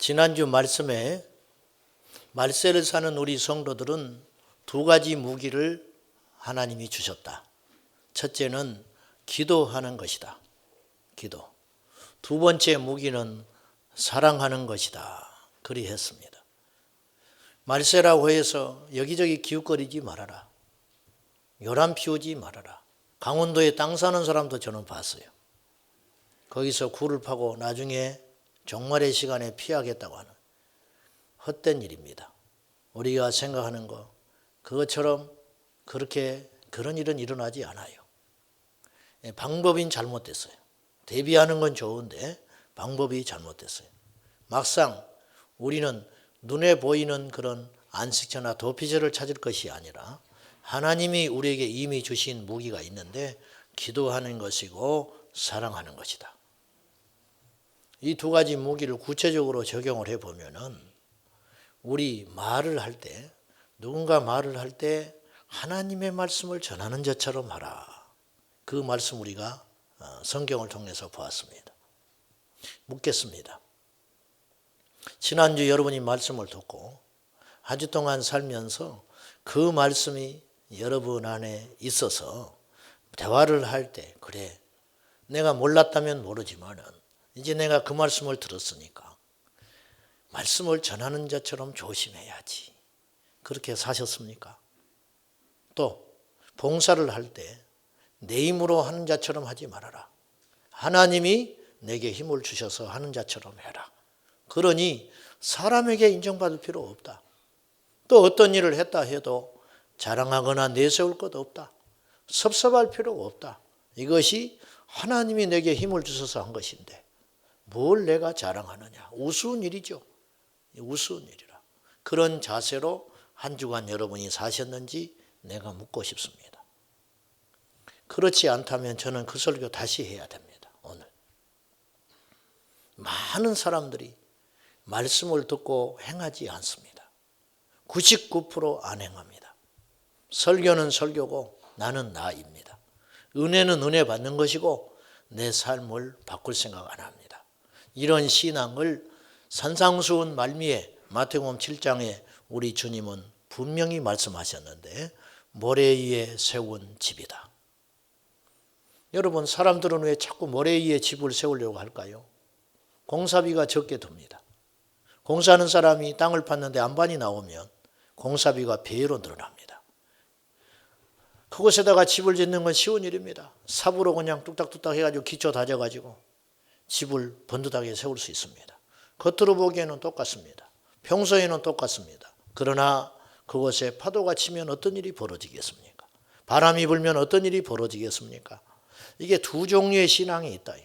지난주 말씀에 말세를 사는 우리 성도들은 두 가지 무기를 하나님이 주셨다. 첫째는 기도하는 것이다. 기도. 두 번째 무기는 사랑하는 것이다. 그리 했습니다. 말세라고 해서 여기저기 기웃거리지 말아라. 요람 피우지 말아라. 강원도에 땅 사는 사람도 저는 봤어요. 거기서 굴을 파고 나중에 종말의 시간에 피하겠다고 하는 헛된 일입니다. 우리가 생각하는 거 그것처럼 그렇게 그런 일은 일어나지 않아요. 방법이 잘못됐어요. 대비하는 건 좋은데 방법이 잘못됐어요. 막상 우리는 눈에 보이는 그런 안식처나 도피처를 찾을 것이 아니라 하나님이 우리에게 이미 주신 무기가 있는데 기도하는 것이고 사랑하는 것이다. 이 두 가지 무기를 구체적으로 적용을 해보면은 우리 말을 할 때, 누군가 말을 할 때 하나님의 말씀을 전하는 자처럼 하라. 그 말씀 우리가 성경을 통해서 보았습니다. 묻겠습니다. 지난주 여러분이 말씀을 듣고 한 주 동안 살면서 그 말씀이 여러분 안에 있어서 대화를 할 때, 그래, 내가 몰랐다면 모르지만은 이제 내가 그 말씀을 들었으니까 말씀을 전하는 자처럼 조심해야지. 그렇게 사셨습니까? 또 봉사를 할 때 내 힘으로 하는 자처럼 하지 말아라. 하나님이 내게 힘을 주셔서 하는 자처럼 해라. 그러니 사람에게 인정받을 필요 없다. 또 어떤 일을 했다 해도 자랑하거나 내세울 것 없다. 섭섭할 필요가 없다. 이것이 하나님이 내게 힘을 주셔서 한 것인데 뭘 내가 자랑하느냐. 우스운 일이죠. 우스운 일이라. 그런 자세로 한 주간 여러분이 사셨는지 내가 묻고 싶습니다. 그렇지 않다면 저는 그 설교 다시 해야 됩니다. 오늘. 많은 사람들이 말씀을 듣고 행하지 않습니다. 99% 안 행합니다. 설교는 설교고 나는 나입니다. 은혜는 은혜 받는 것이고 내 삶을 바꿀 생각 안 합니다. 이런 신앙을 산상수훈 말미에 마태복음 7장에 우리 주님은 분명히 말씀하셨는데 모래 위에 세운 집이다. 여러분, 사람들은 왜 자꾸 모래 위에 집을 세우려고 할까요? 공사비가 적게 듭니다. 공사하는 사람이 땅을 팠는데 안반이 나오면 공사비가 배로 늘어납니다. 그곳에다가 집을 짓는 건 쉬운 일입니다. 삽으로 그냥 뚝딱뚝딱 해가지고 기초 다져가지고 집을 번듯하게 세울 수 있습니다. 겉으로 보기에는 똑같습니다. 평소에는 똑같습니다. 그러나 그곳에 파도가 치면 어떤 일이 벌어지겠습니까? 바람이 불면 어떤 일이 벌어지겠습니까? 이게 두 종류의 신앙이 있다.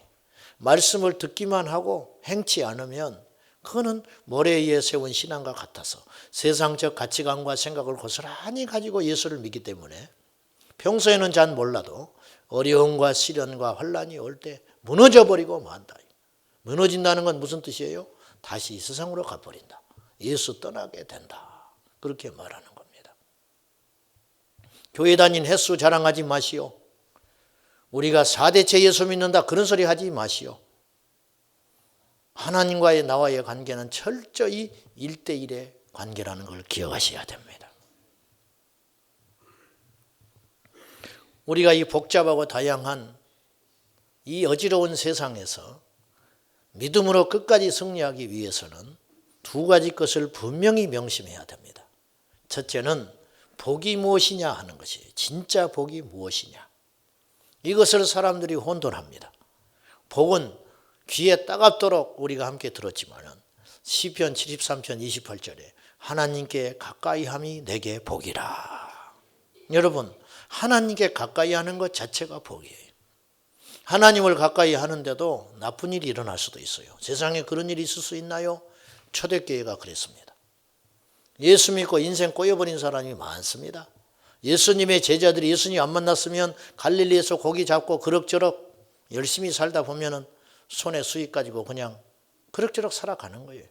말씀을 듣기만 하고 행치 않으면 그거는 모래 위에 세운 신앙과 같아서 세상적 가치관과 생각을 고스란히 가지고 예수를 믿기 때문에 평소에는 잘 몰라도 어려움과 시련과 환난이 올 때 무너져버리고 만다. 무너진다는 건 무슨 뜻이에요? 다시 이 세상으로 가버린다. 예수 떠나게 된다. 그렇게 말하는 겁니다. 교회 다닌 횟수 자랑하지 마시오. 우리가 4대째 예수 믿는다 그런 소리 하지 마시오. 하나님과의 나와의 관계는 철저히 1대1의 관계라는 걸 기억하셔야 됩니다. 우리가 이 복잡하고 다양한 이 어지러운 세상에서 믿음으로 끝까지 승리하기 위해서는 두 가지 것을 분명히 명심해야 됩니다. 첫째는 복이 무엇이냐 하는 것이에요. 진짜 복이 무엇이냐. 이것을 사람들이 혼돈합니다. 복은 귀에 따갑도록 우리가 함께 들었지만은 시편 73편 28절에 하나님께 가까이함이 내게 복이라. 여러분, 하나님께 가까이 하는 것 자체가 복이에요. 하나님을 가까이 하는데도 나쁜 일이 일어날 수도 있어요. 세상에 그런 일이 있을 수 있나요? 초대교회가 그랬습니다. 예수 믿고 인생 꼬여버린 사람이 많습니다. 예수님의 제자들이 예수님 안 만났으면 갈릴리에서 고기 잡고 그럭저럭 열심히 살다 보면은 손에 수익 가지고 그냥 그럭저럭 살아가는 거예요.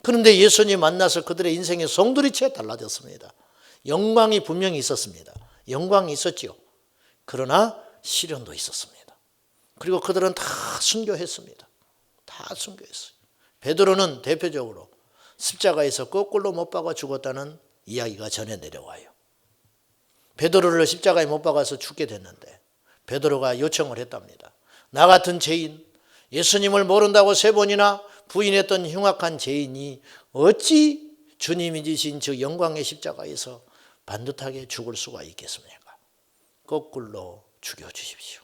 그런데 예수님 만나서 그들의 인생의 송두리째 달라졌습니다. 영광이 분명히 있었습니다. 영광이 있었죠. 그러나 시련도 있었습니다. 그리고 그들은 다 순교했습니다. 다 순교했어요. 베드로는 대표적으로 십자가에서 거꾸로 못 박아 죽었다는 이야기가 전해 내려와요. 베드로를 십자가에 못 박아서 죽게 됐는데 베드로가 요청을 했답니다. 나 같은 죄인, 예수님을 모른다고 3번이나 부인했던 흉악한 죄인이 어찌 주님이 지신 저 영광의 십자가에서 반듯하게 죽을 수가 있겠습니까? 거꾸로 죽여주십시오.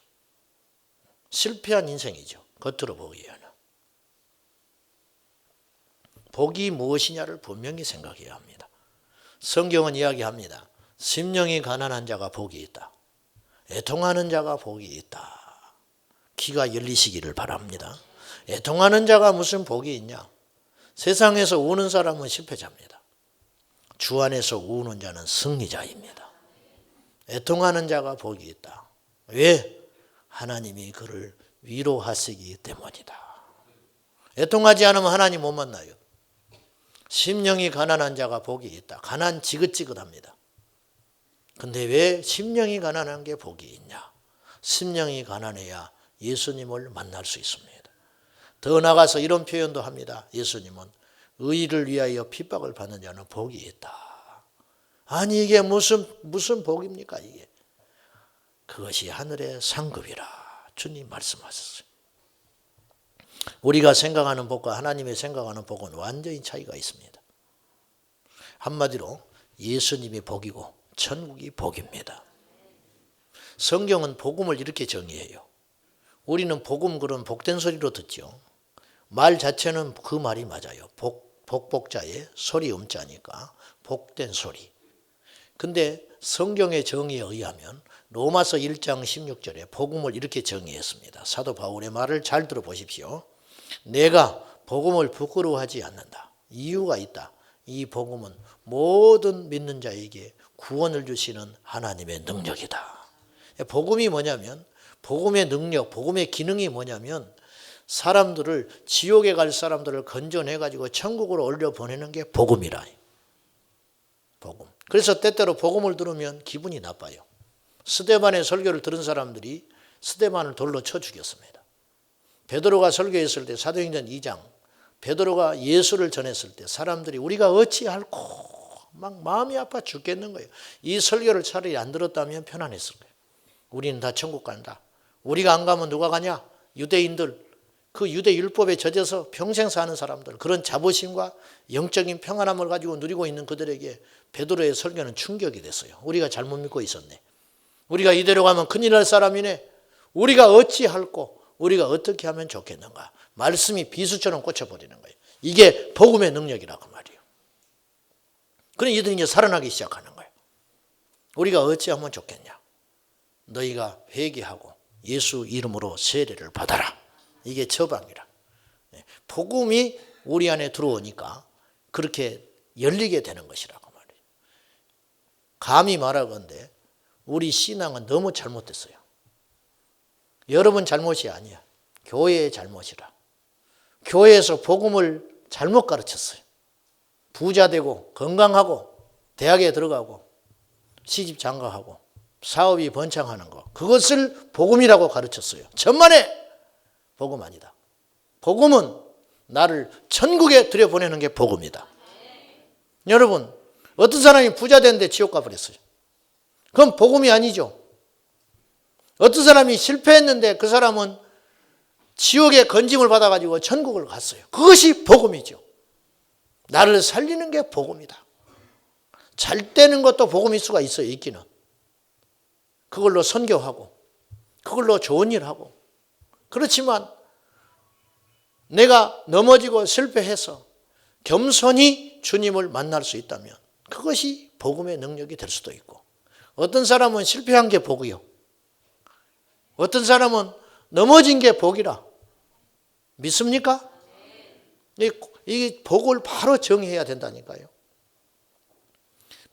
실패한 인생이죠. 겉으로 보기에는. 복이 무엇이냐를 분명히 생각해야 합니다. 성경은 이야기합니다. 심령이 가난한 자가 복이 있다. 애통하는 자가 복이 있다. 귀가 열리시기를 바랍니다. 애통하는 자가 무슨 복이 있냐? 세상에서 우는 사람은 실패자입니다. 주 안에서 우는 자는 승리자입니다. 애통하는 자가 복이 있다. 왜? 하나님이 그를 위로하시기 때문이다. 애통하지 않으면 하나님 못 만나요. 심령이 가난한 자가 복이 있다. 가난 지긋지긋합니다. 근데 왜 심령이 가난한 게 복이 있냐? 심령이 가난해야 예수님을 만날 수 있습니다. 더 나아가서 이런 표현도 합니다. 예수님은 의를 위하여 핍박을 받는 자는 복이 있다. 아니 이게 무슨 복입니까 이게? 그것이 하늘의 상급이라 주님 말씀하셨어요. 우리가 생각하는 복과 하나님의 생각하는 복은 완전히 차이가 있습니다. 한마디로 예수님이 복이고 천국이 복입니다. 성경은 복음을 이렇게 정의해요. 우리는 복음 그런 복된 소리로 듣죠. 말 자체는 그 말이 맞아요. 복복자에 소리 음자니까 복된 소리. 근데 성경의 정의에 의하면 로마서 1장 16절에 복음을 이렇게 정의했습니다. 사도 바울의 말을 잘 들어보십시오. 내가 복음을 부끄러워하지 않는다. 이유가 있다. 이 복음은 모든 믿는 자에게 구원을 주시는 하나님의 능력이다. 복음이 뭐냐면 복음의 능력, 복음의 기능이 뭐냐면 사람들을 지옥에 갈 사람들을 건져내가지고 천국으로 올려보내는 게 복음이라. 복음. 그래서 때때로 복음을 들으면 기분이 나빠요. 스데반의 설교를 들은 사람들이 스데반을 돌로 쳐 죽였습니다. 베드로가 설교했을 때 사도행전 2장 베드로가 예수를 전했을 때 사람들이 우리가 어찌할꼬 막 마음이 아파 죽겠는 거예요. 이 설교를 차라리 안 들었다면 편안했을 거예요. 우리는 다 천국 간다. 우리가 안 가면 누가 가냐? 유대인들, 그 유대 율법에 젖어서 평생 사는 사람들, 그런 자부심과 영적인 평안함을 가지고 누리고 있는 그들에게 베드로의 설교는 충격이 됐어요. 우리가 잘못 믿고 있었네. 우리가 이대로 가면 큰일 날 사람이네. 우리가 어찌할꼬? 우리가 어떻게 하면 좋겠는가? 말씀이 비수처럼 꽂혀버리는 거예요. 이게 복음의 능력이라고 말이에요. 그럼 이들이 이제 살아나기 시작하는 거예요. 우리가 어찌하면 좋겠냐? 너희가 회개하고 예수 이름으로 세례를 받아라. 이게 처방이라. 복음이 우리 안에 들어오니까 그렇게 열리게 되는 것이라고 말이에요. 감히 말하건대 우리 신앙은 너무 잘못됐어요. 여러분 잘못이 아니야. 교회의 잘못이라. 교회에서 복음을 잘못 가르쳤어요. 부자 되고 건강하고 대학에 들어가고 시집 장가하고 사업이 번창하는 거, 그것을 복음이라고 가르쳤어요. 천만에 복음 아니다. 복음은 나를 천국에 들여보내는 게 복음이다. 여러분, 어떤 사람이 부자 됐는데 지옥 가버렸어요. 그건 복음이 아니죠. 어떤 사람이 실패했는데 그 사람은 지옥의 건짐을 받아가지고 천국을 갔어요. 그것이 복음이죠. 나를 살리는 게 복음이다. 잘 되는 것도 복음일 수가 있어요. 있기는. 그걸로 선교하고 그걸로 좋은 일하고. 그렇지만 내가 넘어지고 실패해서 겸손히 주님을 만날 수 있다면 그것이 복음의 능력이 될 수도 있고, 어떤 사람은 실패한 게 복이요, 어떤 사람은 넘어진 게 복이라. 믿습니까? 이 복을 바로 정의해야 된다니까요.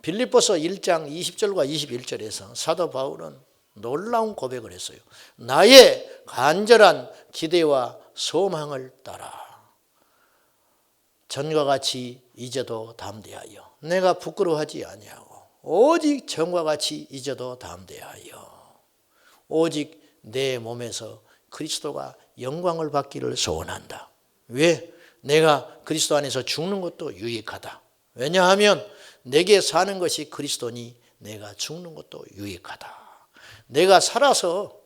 빌립보서 1장 20절과 21절에서 사도 바울은 놀라운 고백을 했어요. 나의 간절한 기대와 소망을 따라 전과 같이 이제도 담대하여 내가 부끄러워하지 아니하고 오직 전과 같이 이제도 담대하여 오직 내 몸에서 그리스도가 영광을 받기를 소원한다. 왜? 내가 그리스도 안에서 죽는 것도 유익하다. 왜냐하면 내게 사는 것이 그리스도니 내가 죽는 것도 유익하다. 내가 살아서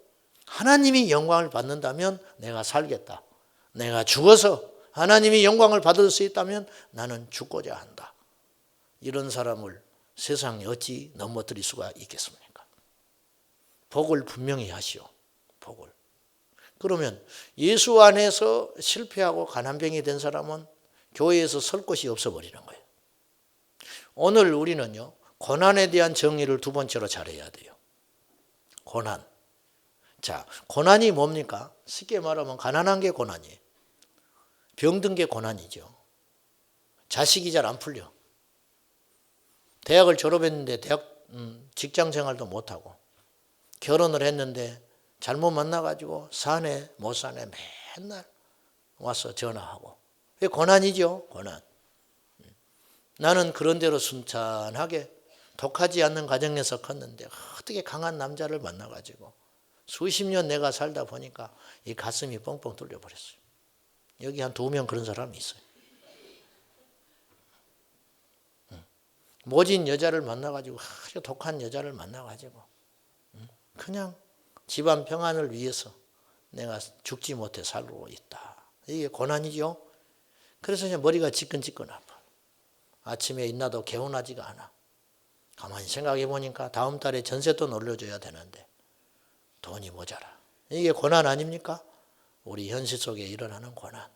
하나님이 영광을 받는다면 내가 살겠다. 내가 죽어서 하나님이 영광을 받을 수 있다면 나는 죽고자 한다. 이런 사람을 세상에 어찌 넘어뜨릴 수가 있겠습니까? 복을 분명히 하시오. 복을. 그러면 예수 안에서 실패하고 가난병이 된 사람은 교회에서 설 곳이 없어버리는 거예요. 오늘 우리는요, 고난에 대한 정의를 두 번째로 잘해야 돼요. 고난. 자, 고난이 뭡니까? 쉽게 말하면 가난한 게 고난이에요. 병든 게 고난이죠. 자식이 잘 안 풀려. 대학을 졸업했는데 직장 생활도 못하고 결혼을 했는데 잘못 만나가지고 사네 못 사네 맨날 와서 전화하고. 그게 고난이죠. 고난. 나는 그런 대로 순탄하게 독하지 않는 가정에서 컸는데 어떻게 강한 남자를 만나가지고 수십 년 내가 살다 보니까 이 가슴이 뻥뻥 뚫려버렸어요. 여기 한 2명 그런 사람이 있어요. 모진 여자를 만나가지고 아주 독한 여자를 만나가지고 그냥 집안 평안을 위해서 내가 죽지 못해 살고 있다. 이게 고난이죠. 그래서 이제 머리가 지끈지끈 아파. 아침에 일어나도 개운하지가 않아. 가만히 생각해 보니까 다음 달에 전세돈 올려줘야 되는데 돈이 모자라. 이게 고난 아닙니까? 우리 현실 속에 일어나는 고난.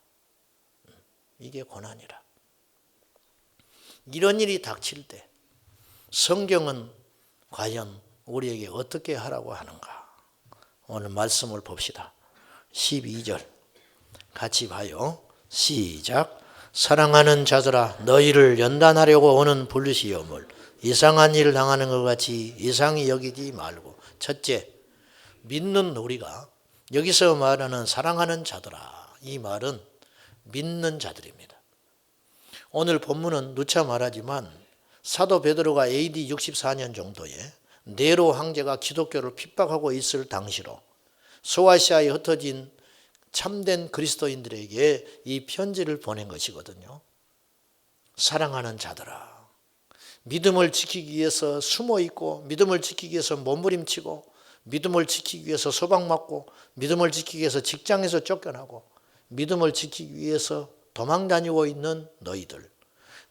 이게 고난이라. 이런 일이 닥칠 때 성경은 과연 우리에게 어떻게 하라고 하는가? 오늘 말씀을 봅시다. 12절 같이 봐요. 시작. 사랑하는 자들아 너희를 연단하려고 오는 불시험을 이상한 일을 당하는 것 같이 이상히 여기지 말고. 첫째, 믿는 우리가 여기서 말하는 사랑하는 자들아, 이 말은 믿는 자들입니다. 오늘 본문은 누차 말하지만 사도 베드로가 AD 64년 정도에 네로 황제가 기독교를 핍박하고 있을 당시로 소아시아에 흩어진 참된 그리스도인들에게 이 편지를 보낸 것이거든요. 사랑하는 자들아, 믿음을 지키기 위해서 숨어 있고, 믿음을 지키기 위해서 몸부림치고, 믿음을 지키기 위해서 소박맞고, 믿음을 지키기 위해서 직장에서 쫓겨나고, 믿음을 지키기 위해서 도망 다니고 있는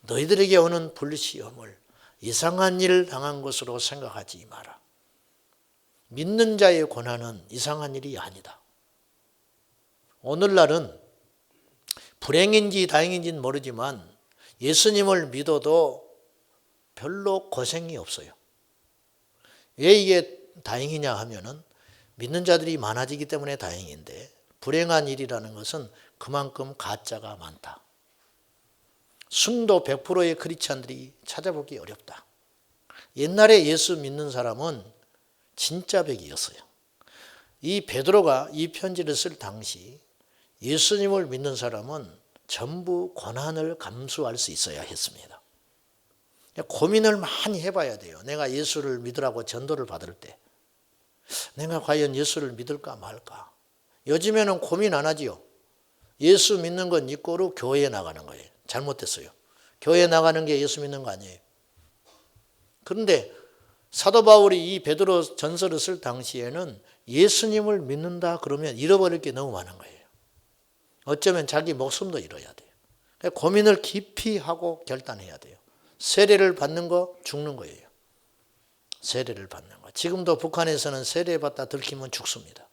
너희들에게 오는 불시험을 이상한 일을 당한 것으로 생각하지 마라. 믿는 자의 고난은 이상한 일이 아니다. 오늘날은 불행인지 다행인지는 모르지만 예수님을 믿어도 별로 고생이 없어요. 왜 이게 다행이냐 하면은 믿는 자들이 많아지기 때문에 다행인데, 불행한 일이라는 것은 그만큼 가짜가 많다. 순도 100%의 크리스찬들이 찾아보기 어렵다. 옛날에 예수 믿는 사람은 진짜 백이었어요. 이 베드로가 이 편지를 쓸 당시 예수님을 믿는 사람은 전부 고난을 감수할 수 있어야 했습니다. 고민을 많이 해봐야 돼요. 내가 예수를 믿으라고 전도를 받을 때 내가 과연 예수를 믿을까 말까. 요즘에는 고민 안 하지요. 예수 믿는 건 이꼬로 교회에 나가는 거예요. 잘못됐어요. 교회에 나가는 게 예수 믿는 거 아니에요. 그런데 사도 바울이 이 베드로 전서를 쓸 당시에는 예수님을 믿는다 그러면 잃어버릴 게 너무 많은 거예요. 어쩌면 자기 목숨도 잃어야 돼요. 고민을 깊이 하고 결단해야 돼요. 세례를 받는 거 죽는 거예요. 세례를 받는 거. 지금도 북한에서는 세례받다 들키면 죽습니다.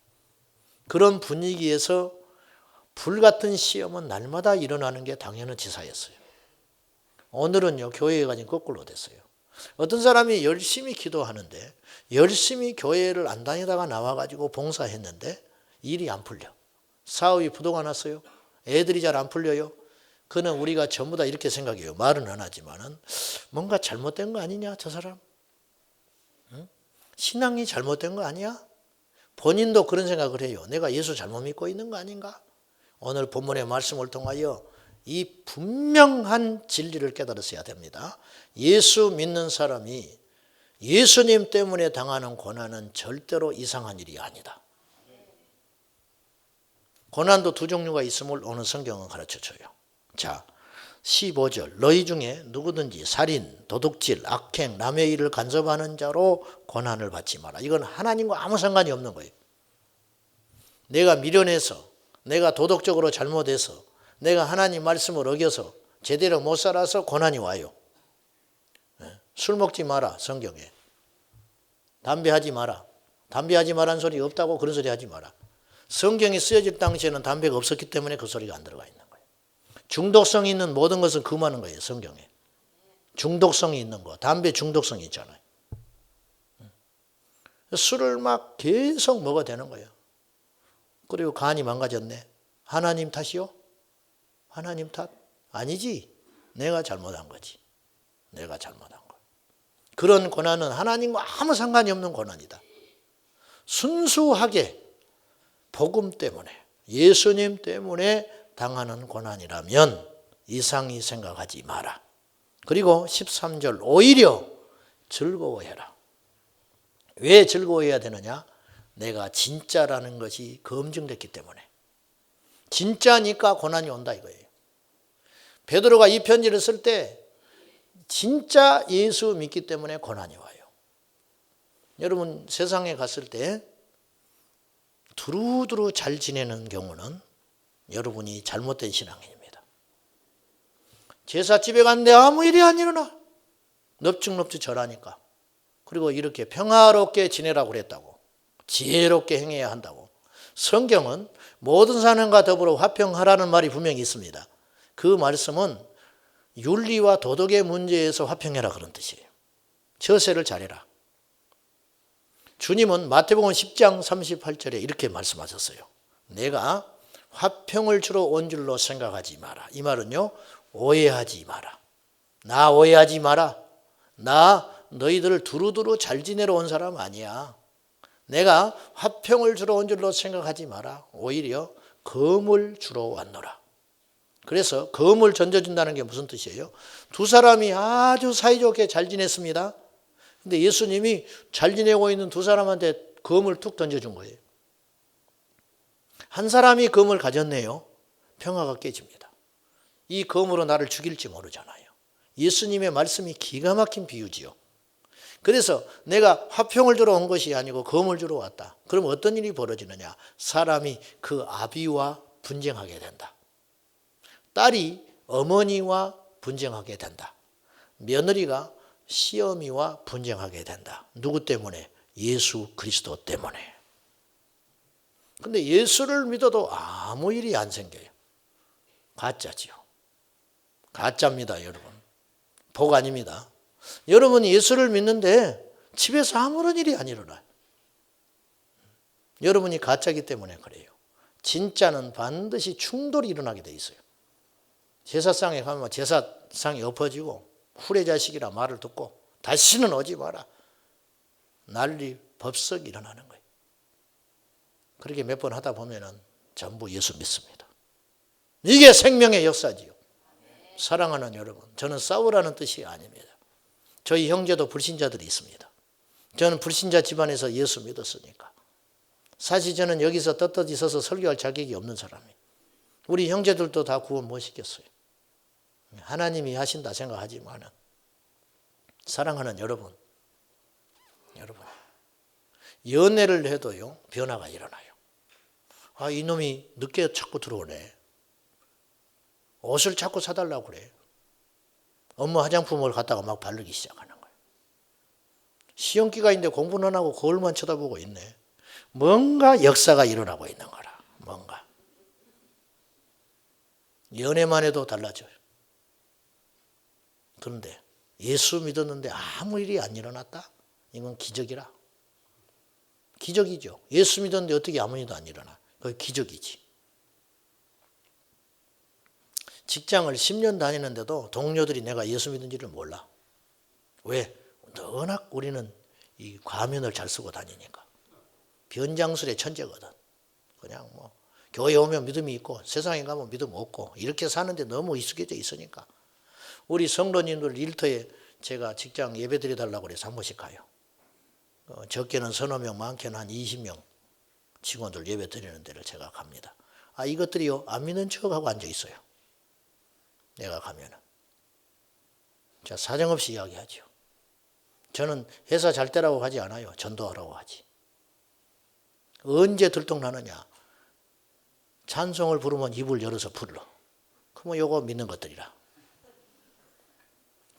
그런 분위기에서 불같은 시험은 날마다 일어나는 게 당연한 지사였어요. 오늘은요, 교회가 지금 거꾸로 됐어요. 어떤 사람이 열심히 기도하는데, 열심히 교회를 안 다니다가 나와가지고 봉사했는데 일이 안 풀려. 사업이 부도가 났어요. 애들이 잘 안 풀려요. 그는 우리가 전부 다 이렇게 생각해요. 말은 안 하지만은 뭔가 잘못된 거 아니냐, 저 사람? 응? 신앙이 잘못된 거 아니야? 본인도 그런 생각을 해요. 내가 예수 잘못 믿고 있는 거 아닌가? 오늘 본문의 말씀을 통하여 이 분명한 진리를 깨달으셔야 됩니다. 예수 믿는 사람이 예수님 때문에 당하는 고난은 절대로 이상한 일이 아니다. 고난도 두 종류가 있음을 오늘 성경은 가르쳐줘요. 자, 15절 너희 중에 누구든지 살인, 도둑질, 악행, 남의 일을 간섭하는 자로 고난을 받지 마라. 이건 하나님과 아무 상관이 없는 거예요. 내가 미련해서, 내가 도덕적으로 잘못해서, 내가 하나님 말씀을 어겨서 제대로 못 살아서 고난이 와요. 술 먹지 마라, 성경에. 담배 하지 마라. 담배 하지 마라는 소리 없다고 그런 소리 하지 마라. 성경이 쓰여질 당시에는 담배가 없었기 때문에 그 소리가 안 들어가 있는 거예요. 중독성이 있는 모든 것은 금하는 거예요, 성경에. 중독성이 있는 거. 담배 중독성이 있잖아요. 술을 막 계속 먹어야 되는 거예요. 그리고 간이 망가졌네. 하나님 탓이요? 하나님 탓? 아니지. 내가 잘못한 거지. 내가 잘못한 거. 그런 고난은 하나님과 아무 상관이 없는 고난이다. 순수하게 복음 때문에, 예수님 때문에 당하는 고난이라면 이상히 생각하지 마라. 그리고 13절 오히려 즐거워해라. 왜 즐거워해야 되느냐? 내가 진짜라는 것이 검증됐기 때문에. 진짜니까 고난이 온다 이거예요. 베드로가 이 편지를 쓸 때 진짜 예수 믿기 때문에 고난이 와요. 여러분 세상에 갔을 때 두루두루 잘 지내는 경우는 여러분이 잘못된 신앙인입니다. 제사집에 갔는데 아무 일이 안 일어나. 넙죽넙죽 절하니까. 그리고 이렇게 평화롭게 지내라고 그랬다고. 지혜롭게 행해야 한다고. 성경은 모든 사람과 더불어 화평하라는 말이 분명히 있습니다. 그 말씀은 윤리와 도덕의 문제에서 화평해라 그런 뜻이에요. 처세를 잘해라. 주님은 마태복음 10장 38절에 이렇게 말씀하셨어요. 내가 화평을 주러 온 줄로 생각하지 마라. 이 말은요, 오해하지 마라. 나 오해하지 마라. 나 너희들을 두루두루 잘 지내러 온 사람 아니야. 내가 화평을 주러 온 줄로 생각하지 마라. 오히려 검을 주러 왔노라. 그래서 검을 던져준다는 게 무슨 뜻이에요? 두 사람이 아주 사이좋게 잘 지냈습니다. 근데 예수님이 잘 지내고 있는 두 사람한테 검을 툭 던져준 거예요. 한 사람이 검을 가졌네요. 평화가 깨집니다. 이 검으로 나를 죽일지 모르잖아요. 예수님의 말씀이 기가 막힌 비유지요. 그래서 내가 화평을 주러 온 것이 아니고 검을 주러 왔다. 그럼 어떤 일이 벌어지느냐? 사람이 그 아비와 분쟁하게 된다. 딸이 어머니와 분쟁하게 된다. 며느리가 시어미와 분쟁하게 된다. 누구 때문에? 예수 그리스도 때문에. 근데 예수를 믿어도 아무 일이 안 생겨요. 가짜지요. 가짜입니다, 여러분. 복 아닙니다. 여러분이 예수를 믿는데 집에서 아무런 일이 안 일어나요. 여러분이 가짜이기 때문에 그래요. 진짜는 반드시 충돌이 일어나게 돼 있어요. 제사상에 가면 제사상이 엎어지고 후레자식이라 말을 듣고 다시는 오지 마라. 난리 법석 일어나는 거예요. 그렇게 몇 번 하다 보면은 전부 예수 믿습니다. 이게 생명의 역사지요. 사랑하는 여러분, 저는 싸우라는 뜻이 아닙니다. 저희 형제도 불신자들이 있습니다. 저는 불신자 집안에서 예수 믿었으니까. 사실 저는 여기서 떳떳이 서서 설교할 자격이 없는 사람이에요. 우리 형제들도 다 구원 못 시켰어요. 하나님이 하신다 생각하지만은 사랑하는 여러분, 연애를 해도요 변화가 일어나요. 아, 이놈이 늦게 자꾸 들어오네. 옷을 자꾸 사달라고 그래. 업무 화장품을 갖다가 막 바르기 시작하는 거예요. 시험기가 있는데 공부는 안 하고 거울만 쳐다보고 있네. 뭔가 역사가 일어나고 있는 거라. 뭔가. 연애만 해도 달라져요. 그런데 예수 믿었는데 아무 일이 안 일어났다? 이건 기적이라. 기적이죠. 예수 믿었는데 어떻게 아무 일도 안 일어나? 그게 기적이지. 직장을 10년 다니는데도 동료들이 내가 예수 믿은지를 몰라. 왜? 워낙 우리는 이 과면을 잘 쓰고 다니니까. 변장술의 천재거든. 그냥 뭐 교회 오면 믿음이 있고 세상에 가면 믿음 없고 이렇게 사는데 너무 익숙해져 있으니까. 우리 성도님들 일터에 제가 직장 예배 드려달라고 그래서 한 번씩 가요. 적게는 서너 명, 많게는 한 20명 직원들 예배 드리는 데를 제가 갑니다. 아, 이것들이요 안 믿는 척하고 앉아 있어요. 내가 가면은. 자, 사정없이 이야기하죠. 저는 회사 잘 때라고 하지 않아요. 전도하라고 하지. 언제 들통나느냐. 찬송을 부르면 입을 열어서 불러. 그러면 요거 믿는 것들이라.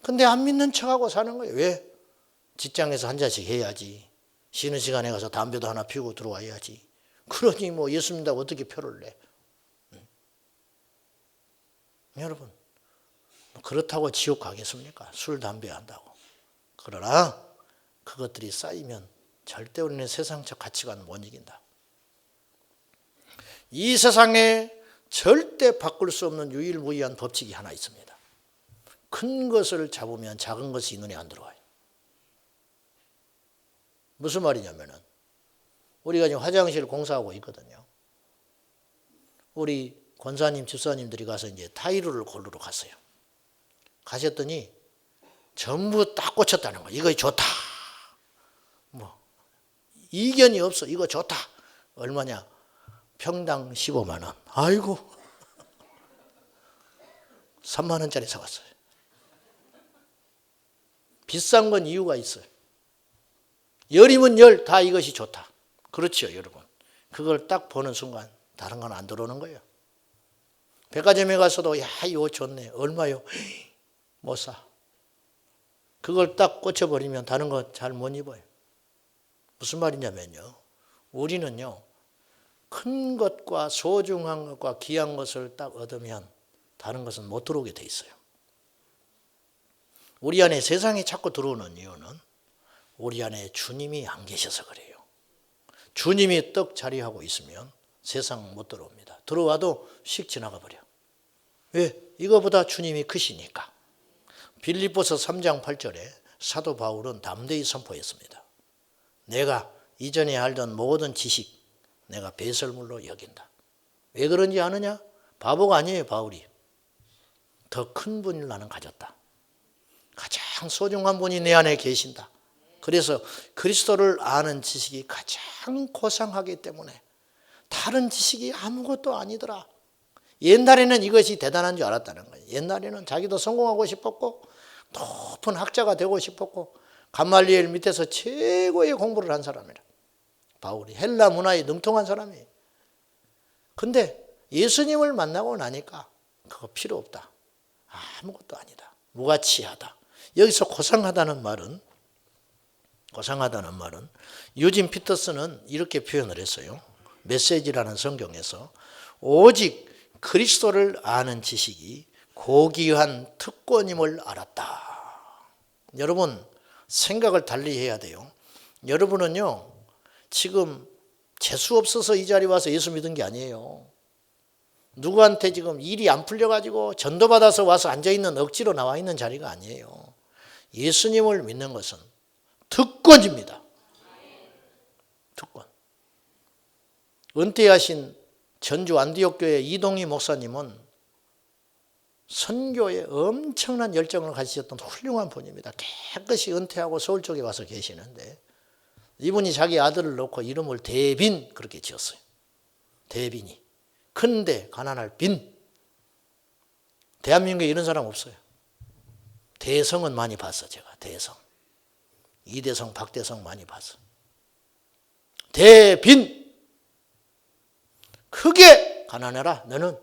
근데 안 믿는 척하고 사는 거예요. 왜? 직장에서 한 잔씩 해야지. 쉬는 시간에 가서 담배도 하나 피우고 들어와야지. 그러니 뭐 예수 믿는다고 어떻게 표를 내. 여러분, 그렇다고 지옥 가겠습니까? 술, 담배 한다고. 그러나 그것들이 쌓이면 절대 우리는 세상적 가치관은 못 이긴다. 이 세상에 절대 바꿀 수 없는 유일무이한 법칙이 하나 있습니다. 큰 것을 잡으면 작은 것이 눈에 안 들어와요. 무슨 말이냐면은 우리가 지금 화장실 공사하고 있거든요. 우리 권사님, 집사님들이 가서 이제 타일을 고르러 갔어요. 가셨더니 전부 딱 꽂혔다는 거예요. 이거 좋다. 뭐 이견이 없어. 이거 좋다. 얼마냐? 평당 15만 원. 아이고. 3만 원짜리 사왔어요. 비싼 건 이유가 있어요. 열이면 열, 다 이것이 좋다. 그렇죠, 여러분. 그걸 딱 보는 순간 다른 건 안 들어오는 거예요. 백화점에 가서도 야, 이거 좋네. 얼마요? 못 사. 그걸 딱 꽂혀버리면 다른 거 잘 못 입어요. 무슨 말이냐면요. 우리는요. 큰 것과 소중한 것과 귀한 것을 딱 얻으면 다른 것은 못 들어오게 돼 있어요. 우리 안에 세상이 자꾸 들어오는 이유는 우리 안에 주님이 안 계셔서 그래요. 주님이 떡 자리하고 있으면 세상 못 들어옵니다. 들어와도 휙 지나가 버려. 왜? 이거보다 주님이 크시니까. 빌립보서 3장 8절에 사도 바울은 담대히 선포했습니다. 내가 이전에 알던 모든 지식 내가 배설물로 여긴다. 왜 그런지 아느냐? 바보가 아니에요, 바울이. 더 큰 분을 나는 가졌다. 가장 소중한 분이 내 안에 계신다. 그래서 그리스도를 아는 지식이 가장 고상하기 때문에 다른 지식이 아무것도 아니더라. 옛날에는 이것이 대단한 줄 알았다는 거예요. 옛날에는 자기도 성공하고 싶었고 높은 학자가 되고 싶었고 감말리엘 밑에서 최고의 공부를 한 사람이라. 바울이 헬라 문화에 능통한 사람이에요. 근데 예수님을 만나고 나니까 그거 필요 없다. 아무것도 아니다. 무가치하다. 여기서 고상하다는 말은 유진 피터스는 이렇게 표현을 했어요. 메시지라는 성경에서 오직 그리스도를 아는 지식이 고귀한 특권임을 알았다. 여러분 생각을 달리 해야 돼요. 여러분은요 지금 재수 없어서 이 자리에 와서 예수 믿은 게 아니에요. 누구한테 지금 일이 안 풀려가지고 전도받아서 와서 앉아있는 억지로 나와 있는 자리가 아니에요. 예수님을 믿는 것은 특권입니다. 특권. 은퇴하신 전주 안디옥교회 이동희 목사님은 선교에 엄청난 열정을 가지셨던 훌륭한 분입니다. 깨끗이 은퇴하고 서울 쪽에 와서 계시는데 이분이 자기 아들을 놓고 이름을 대빈 그렇게 지었어요. 대빈이. 큰데 가난할 빈. 대한민국에 이런 사람 없어요. 대성은 많이 봤어 제가. 대성. 이대성, 박대성 많이 봤어. 대빈. 크게 가난해라. 너는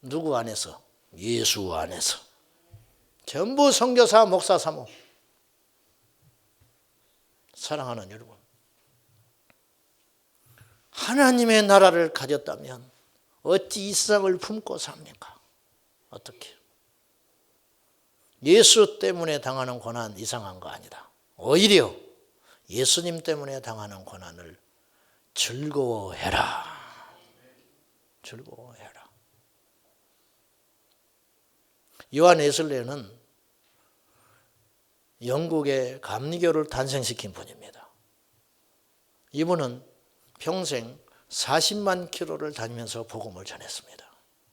누구 안에서? 예수 안에서. 전부 선교사, 목사, 사모. 사랑하는 여러분. 하나님의 나라를 가졌다면 어찌 이 세상을 품고 삽니까? 어떻게? 예수 때문에 당하는 고난 이상한 거 아니다. 오히려 예수님 때문에 당하는 고난을 즐거워해라. 즐거워해라. 요한 웨슬레는 영국의 감리교를 탄생시킨 분입니다. 이분은 평생 40만 킬로를 다니면서 복음을 전했습니다.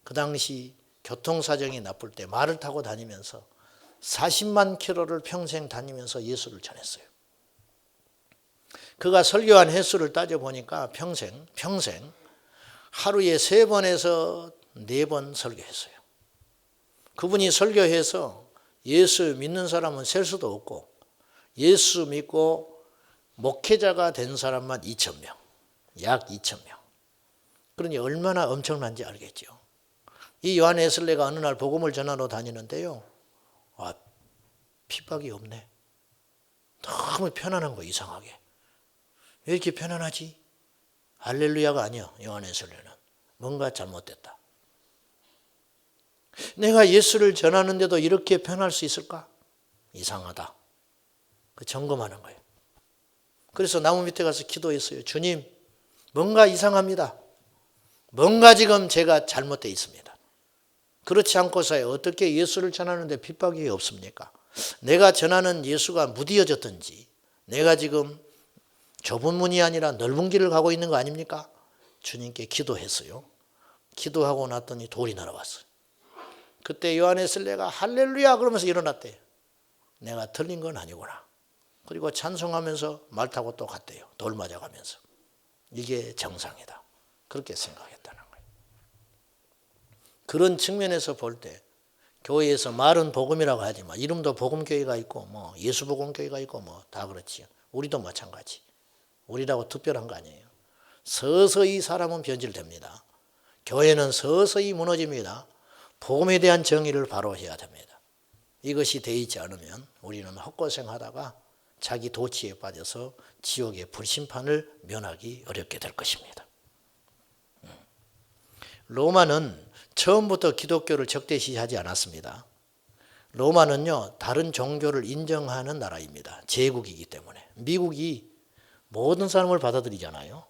그 당시 교통사정이 나쁠 때 말을 타고 다니면서 40만 킬로를 평생 다니면서 예수를 전했어요. 그가 설교한 횟수를 따져보니까 평생 하루에 3번에서 4번 설교했어요. 그분이 설교해서 예수 믿는 사람은 셀 수도 없고 예수 믿고 목회자가 된 사람만 2,000명, 약 2,000명. 그러니 얼마나 엄청난지 알겠죠. 이 요한 웨슬레가 어느 날 복음을 전하러 다니는데요. 핍박이 없네. 너무 편안한 거 이상하게. 왜 이렇게 편안하지? 할렐루야가 아니야. 요한 웨슬레는. 뭔가 잘못됐다. 내가 예수를 전하는데도 이렇게 편할 수 있을까? 이상하다. 그 점검하는 거예요. 그래서 나무 밑에 가서 기도했어요. 주님, 뭔가 이상합니다. 뭔가 지금 제가 잘못되어 있습니다. 그렇지 않고서야 어떻게 예수를 전하는데 핍박이 없습니까? 내가 전하는 예수가 무디어졌든지 내가 지금 좁은 문이 아니라 넓은 길을 가고 있는 거 아닙니까? 주님께 기도했어요. 기도하고 났더니 돌이 날아왔어요. 그때 요한 웨슬레가 할렐루야 그러면서 일어났대요. 내가 틀린 건 아니구나. 그리고 찬송하면서 말 타고 또 갔대요. 돌 맞아가면서. 이게 정상이다. 그렇게 생각했다는 거예요. 그런 측면에서 볼 때 교회에서 말은 복음이라고 하지만 이름도 복음교회가 있고 뭐 예수복음교회가 있고 뭐 다 그렇지요. 우리도 마찬가지. 우리라고 특별한 거 아니에요. 서서히 사람은 변질됩니다. 교회는 서서히 무너집니다. 복음에 대한 정의를 바로 해야 됩니다. 이것이 돼 있지 않으면 우리는 헛고생하다가 자기 도취에 빠져서 지옥의 불심판을 면하기 어렵게 될 것입니다. 로마는 처음부터 기독교를 적대시하지 않았습니다. 로마는요, 다른 종교를 인정하는 나라입니다. 제국이기 때문에. 미국이 모든 사람을 받아들이잖아요.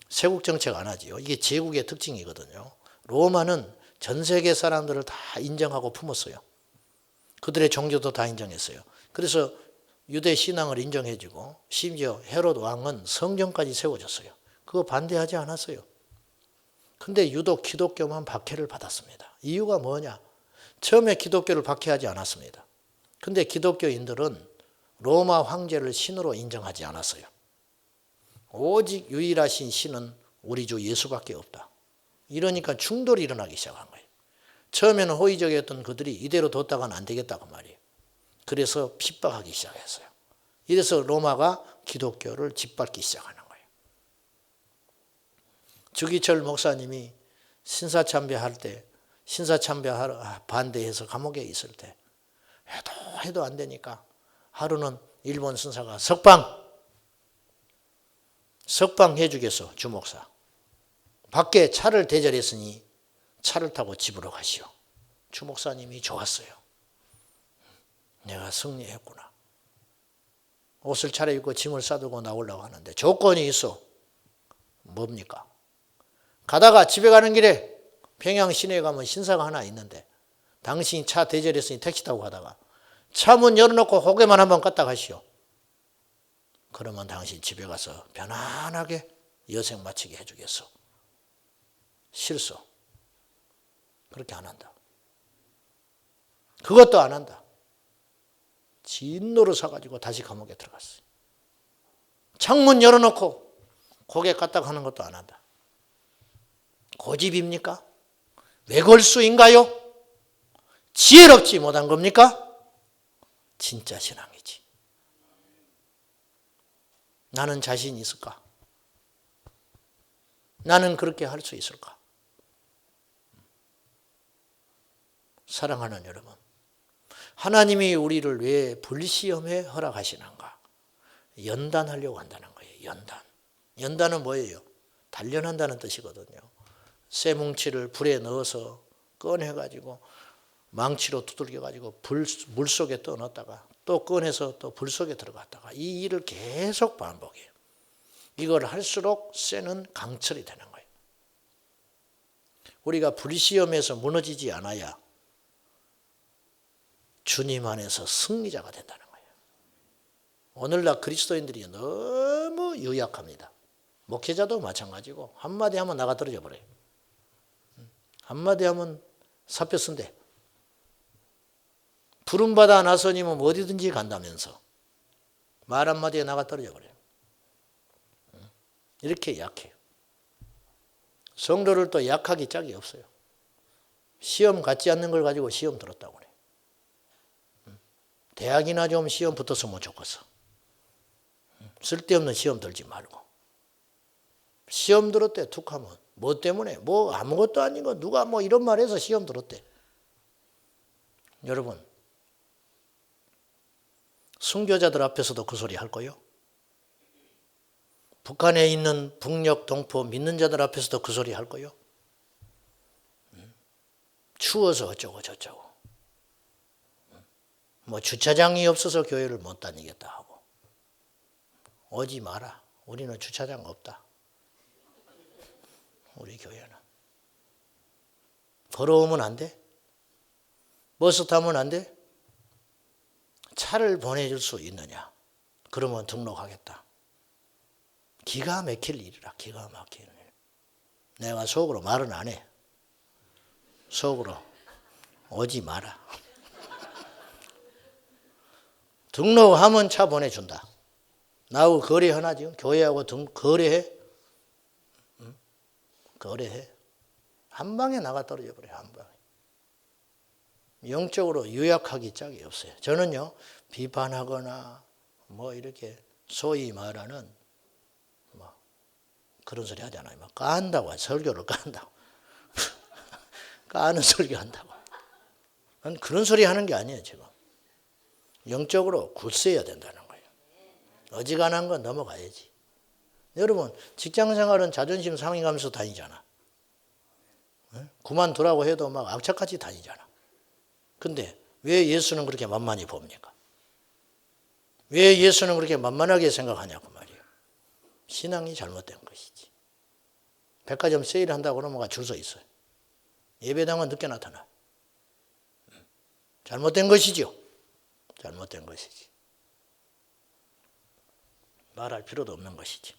세국 정책 안 하지요. 이게 제국의 특징이거든요. 로마는 전 세계 사람들을 다 인정하고 품었어요. 그들의 종교도 다 인정했어요. 그래서 유대 신앙을 인정해주고 심지어 헤롯 왕은 성전까지 세워줬어요. 그거 반대하지 않았어요. 근데 유독 기독교만 박해를 받았습니다. 이유가 뭐냐? 처음에 기독교를 박해하지 않았습니다. 근데 기독교인들은 로마 황제를 신으로 인정하지 않았어요. 오직 유일하신 신은 우리 주 예수밖에 없다. 이러니까 충돌이 일어나기 시작한 거예요. 처음에는 호의적이었던 그들이 이대로 뒀다가는 안 되겠다고 말이에요. 그래서 핍박하기 시작했어요. 이래서 로마가 기독교를 짓밟기 시작하는 거예요. 주기철 목사님이 신사참배할 때 신사참배하러 반대해서 감옥에 있을 때 해도 안 되니까 하루는 일본 신사가 석방 해주겠어 주목사. 밖에 차를 대절했으니 차를 타고 집으로 가시오. 주목사님이 좋았어요. 내가 승리했구나. 옷을 차려입고 짐을 싸두고 나오려고 하는데 조건이 있어. 뭡니까? 가다가 집에 가는 길에 평양 시내에 가면 신사가 하나 있는데 당신이 차 대절했으니 택시 타고 가다가 차 문 열어놓고 고개만 한번 깠다 가시오. 그러면 당신 집에 가서 편안하게 여생 마치게 해주겠어. 실수. 그렇게 안 한다. 그것도 안 한다. 진노를 사가지고 다시 감옥에 들어갔어요. 창문 열어놓고 고개 까딱 하는 것도 안 한다. 고집입니까? 외골수인가요? 지혜롭지 못한 겁니까? 진짜 신앙이지. 나는 자신 있을까? 나는 그렇게 할 수 있을까? 사랑하는 여러분, 하나님이 우리를 왜 불시험에 허락하시는가? 연단하려고 한다는 거예요. 연단은 뭐예요? 단련한다는 뜻이거든요. 쇠뭉치를 불에 넣어서 꺼내가지고 망치로 두들겨가지고 물 속에 떠넣었다가 또 꺼내서 또 불 속에 들어갔다가 이 일을 계속 반복해요. 이걸 할수록 쇠는 강철이 되는 거예요. 우리가 불시험에서 무너지지 않아야 주님 안에서 승리자가 된다는 거예요. 오늘날 그리스도인들이 너무 유약합니다. 목회자도 마찬가지고 한마디 하면 나가 떨어져 버려요. 한마디 하면 사표 쓴대. 부름받아 나서님은 어디든지 간다면서 말 한마디에 나가 떨어져 버려요. 이렇게 약해요. 성도를 또 약하기 짝이 없어요. 시험 같지 않는 걸 가지고 시험 들었다고 그래. 대학이나 좀 시험 붙었으면 좋겠어. 쓸데없는 시험 들지 말고. 시험 들었대 툭하면. 뭐 때문에? 뭐 아무것도 아닌 거 누가 뭐 이런 말 해서 시험 들었대. 여러분, 순교자들 앞에서도 그 소리 할 거요? 북한에 있는 북녘 동포 믿는 자들 앞에서도 그 소리 할 거요? 추워서 어쩌고 저쩌고. 뭐 주차장이 없어서 교회를 못 다니겠다 하고. 오지 마라. 우리는 주차장 없다. 우리 교회는. 걸어오면 안 돼? 버스 타면 안 돼? 차를 보내줄 수 있느냐? 그러면 등록하겠다. 기가 막힐 일이라. 기가 막힐 일. 내가 속으로 말은 안 해. 속으로 오지 마라. 등록하면 차 보내준다. 나하고 거래하나 지금? 교회하고 거래해? 응? 거래해? 한 방에 나가 떨어져 버려. 한 방에. 영적으로 유약하기 짝이 없어요. 저는요, 비판하거나 뭐 이렇게 소위 말하는 뭐 그런 소리 하잖아요. 막 깐다고, 설교를 깐다고. 까는 설교한다고. 그런 소리 하는 게 아니에요, 지금. 영적으로 굳세야 된다는 거예요. 어지간한 건 넘어가야지. 여러분, 직장생활은 자존심 상해가면서 다니잖아. 그만두라고 해도 막 악착같이 다니잖아. 근데 왜 예수는 그렇게 만만히 봅니까? 왜 예수는 그렇게 만만하게 생각하냐고 말이에요. 신앙이 잘못된 것이지. 백화점 세일한다고 그러면 줄 서 있어요. 예배당은 늦게 나타나. 잘못된 것이죠. 잘못된 것이지. 말할 필요도 없는 것이지.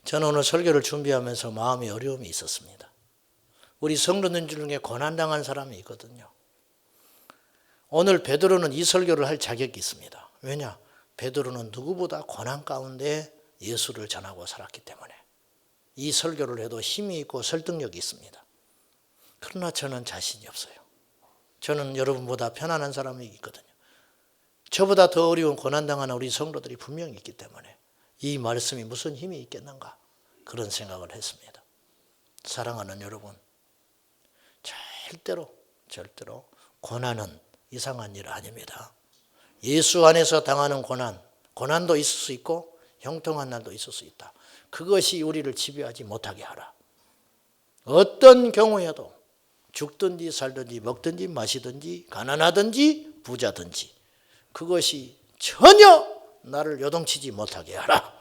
저는 오늘 설교를 준비하면서 마음의 어려움이 있었습니다. 우리 성도들 중에 고난당한 사람이 있거든요. 오늘 베드로는 이 설교를 할 자격이 있습니다. 왜냐? 베드로는 누구보다 고난 가운데 예수를 전하고 살았기 때문에 이 설교를 해도 힘이 있고 설득력이 있습니다. 그러나 저는 자신이 없어요. 저는 여러분보다 편안한 사람이 있거든요. 저보다 더 어려운 고난당하는 우리 성도들이 분명히 있기 때문에 이 말씀이 무슨 힘이 있겠는가 그런 생각을 했습니다. 사랑하는 여러분, 절대로 고난은 이상한 일 아닙니다. 예수 안에서 당하는 고난도 있을 수 있고 형통한 날도 있을 수 있다. 그것이 우리를 지배하지 못하게 하라. 어떤 경우에도 죽든지 살든지 먹든지 마시든지 가난하든지 부자든지 그것이 전혀 나를 요동치지 못하게 하라.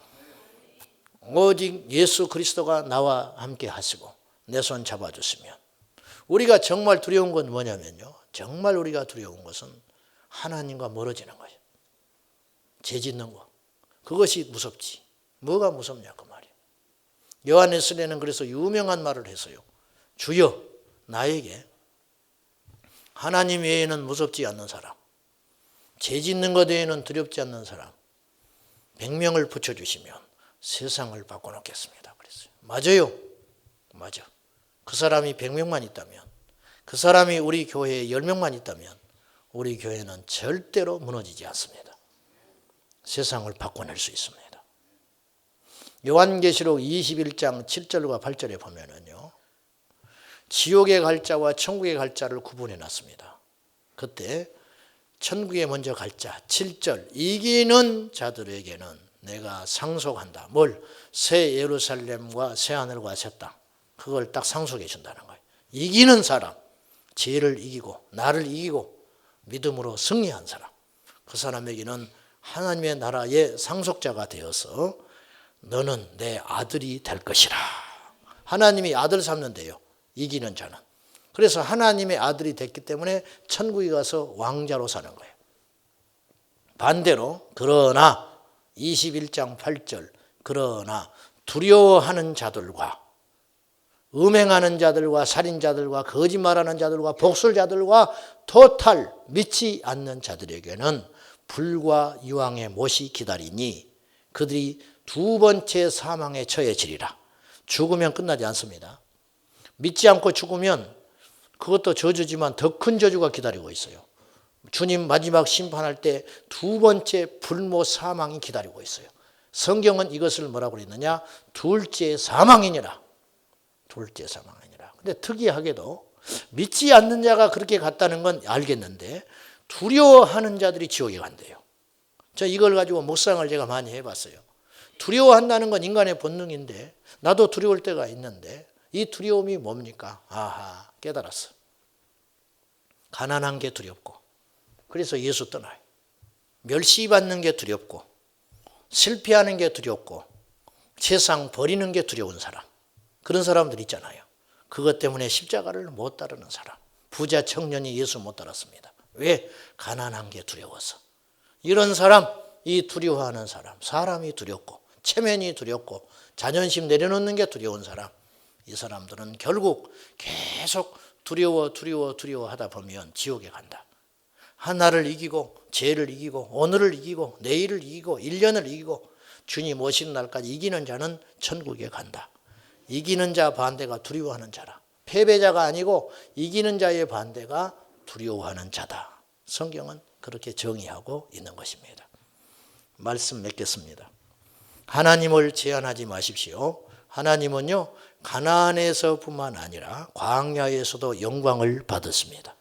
오직 예수 그리스도가 나와 함께 하시고 내 손 잡아주시면 우리가 정말 두려운 건 뭐냐면요. 정말 우리가 두려운 것은 하나님과 멀어지는 거예요. 죄 짓는 거. 그것이 무섭지. 뭐가 무섭냐 그 말이에요. 요한에스레는 그래서 유명한 말을 했어요. 주여 나에게 하나님 외에는 무섭지 않는 사람, 죄 짓는 것 외에는 두렵지 않는 사람 100명을 붙여주시면 세상을 바꿔놓겠습니다. 그랬어요. 맞아요. 맞아. 그 사람이 100명만 있다면, 그 사람이 우리 교회에 10명만 있다면 우리 교회는 절대로 무너지지 않습니다. 세상을 바꿔낼 수 있습니다. 요한계시록 21장 7절과 8절에 보면은요, 지옥에 갈 자와 천국에 갈 자를 구분해 놨습니다. 그때 천국에 먼저 갈 자 7절 이기는 자들에게는 내가 상속한다. 뭘? 새 예루살렘과 새 하늘과 새 땅. 그걸 딱 상속해 준다는 거예요. 이기는 사람, 죄를 이기고 나를 이기고 믿음으로 승리한 사람. 그 사람에게는 하나님의 나라의 상속자가 되어서 너는 내 아들이 될 것이라. 하나님이 아들 삼는데요. 이기는 자는. 그래서 하나님의 아들이 됐기 때문에 천국에 가서 왕자로 사는 거예요. 반대로 그러나 21장 8절 그러나 두려워하는 자들과 음행하는 자들과 살인자들과 거짓말하는 자들과 복술자들과 토탈 믿지 않는 자들에게는 불과 유황의 못이 기다리니 그들이 두 번째 사망에 처해지리라. 죽으면 끝나지 않습니다. 믿지 않고 죽으면 그것도 저주지만 더 큰 저주가 기다리고 있어요. 주님 마지막 심판할 때 두 번째 불모 사망이 기다리고 있어요. 성경은 이것을 뭐라고 그랬느냐? 둘째 사망이니라. 둘째 사망이니라. 근데 특이하게도 믿지 않는 자가 그렇게 갔다는 건 알겠는데 두려워하는 자들이 지옥에 간대요. 저 이걸 가지고 묵상을 제가 많이 해봤어요. 두려워한다는 건 인간의 본능인데 나도 두려울 때가 있는데 이 두려움이 뭡니까? 아하, 깨달았어. 가난한 게 두렵고 그래서 예수 떠나요. 멸시받는 게 두렵고 실패하는 게 두렵고 세상 버리는 게 두려운 사람. 그런 사람들 있잖아요. 그것 때문에 십자가를 못 따르는 사람. 부자 청년이 예수 못 따랐습니다. 왜? 가난한 게 두려워서. 이런 사람, 이 두려워하는 사람, 사람이 두렵고 체면이 두렵고 자존심 내려놓는 게 두려운 사람. 이 사람들은 결국 계속 두려워 하다 보면 지옥에 간다. 하나를 이기고 죄를 이기고 오늘을 이기고 내일을 이기고 1년을 이기고 주님 오시는 날까지 이기는 자는 천국에 간다. 이기는 자 반대가 두려워하는 자라. 패배자가 아니고 이기는 자의 반대가 두려워하는 자다. 성경은 그렇게 정의하고 있는 것입니다. 말씀 맺겠습니다. 하나님을 제한하지 마십시오. 하나님은요 가나안에서뿐만 아니라 광야에서도 영광을 받았습니다.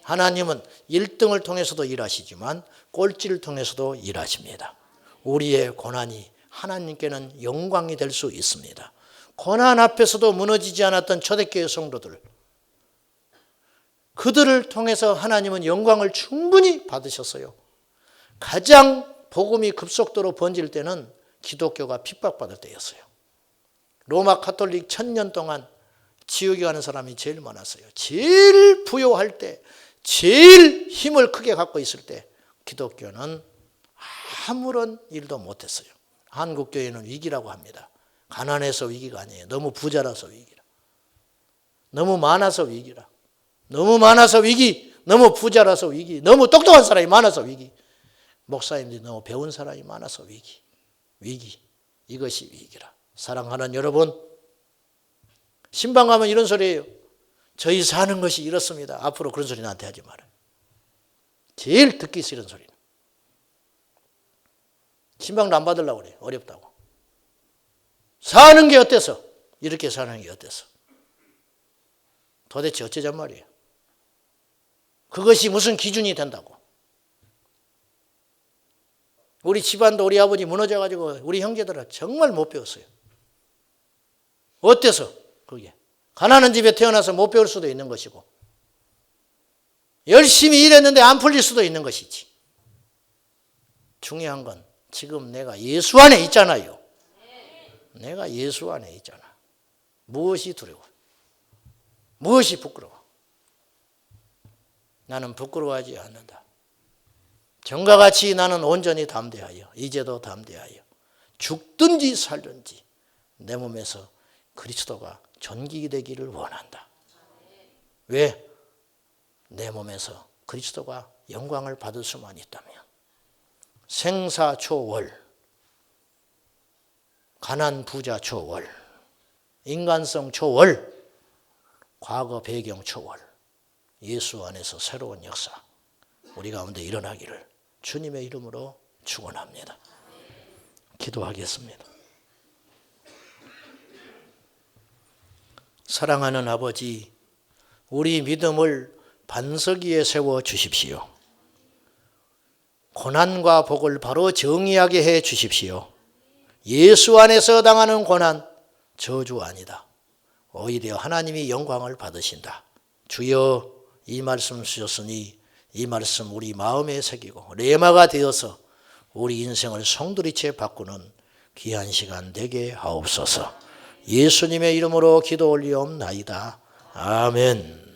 하나님은 1등을 통해서도 일하시지만 꼴찌를 통해서도 일하십니다. 우리의 고난이 하나님께는 영광이 될 수 있습니다. 고난 앞에서도 무너지지 않았던 초대교회 성도들, 그들을 통해서 하나님은 영광을 충분히 받으셨어요. 가장 복음이 급속도로 번질 때는 기독교가 핍박받을 때였어요. 로마 카톨릭 1000년 동안 지옥에 가는 사람이 제일 많았어요. 제일 부요할 때, 제일 힘을 크게 갖고 있을 때 기독교는 아무런 일도 못했어요. 한국교회는 위기라고 합니다. 가난해서 위기가 아니에요. 너무 부자라서 위기라. 너무 많아서 위기라. 너무 많아서 위기, 너무 부자라서 위기, 너무 똑똑한 사람이 많아서 위기, 목사님들이 너무 배운 사람이 많아서 위기. 위기, 이것이 위기라. 사랑하는 여러분, 신방 가면 이런 소리예요. 저희 사는 것이 이렇습니다. 앞으로 그런 소리 나한테 하지 말아요. 제일 듣기 싫은 소리는. 신방도 안 받으려고 그래요. 어렵다고. 사는 게 어때서? 이렇게 사는 게 어때서? 도대체 어쩌잔 말이에요. 그것이 무슨 기준이 된다고. 우리 집안도 우리 아버지 무너져가지고 우리 형제들은 정말 못 배웠어요. 어때서? 그게. 가난한 집에 태어나서 못 배울 수도 있는 것이고 열심히 일했는데 안 풀릴 수도 있는 것이지. 중요한 건 지금 내가 예수 안에 있잖아요. 내가 예수 안에 있잖아. 무엇이 두려워? 무엇이 부끄러워? 나는 부끄러워하지 않는다. 전과 같이 나는 온전히 담대하여 이제도 담대하여 죽든지 살든지 내 몸에서 그리스도가 존귀되기를 원한다. 왜? 내 몸에서 그리스도가 영광을 받을 수만 있다면 생사초월, 가난 부자 초월, 인간성 초월, 과거 배경 초월, 예수 안에서 새로운 역사 우리 가운데 일어나기를 주님의 이름으로 축원합니다. 기도하겠습니다. 사랑하는 아버지, 우리 믿음을 반석 위에 세워 주십시오. 고난과 복을 바로 정의하게 해 주십시오. 예수 안에서 당하는 고난, 저주 아니다. 오히려 하나님이 영광을 받으신다. 주여, 이 말씀 주셨으니 이 말씀 우리 마음에 새기고 레마가 되어서 우리 인생을 송두리째 바꾸는 귀한 시간 되게 하옵소서. 예수님의 이름으로 기도 올리옵나이다. 아멘.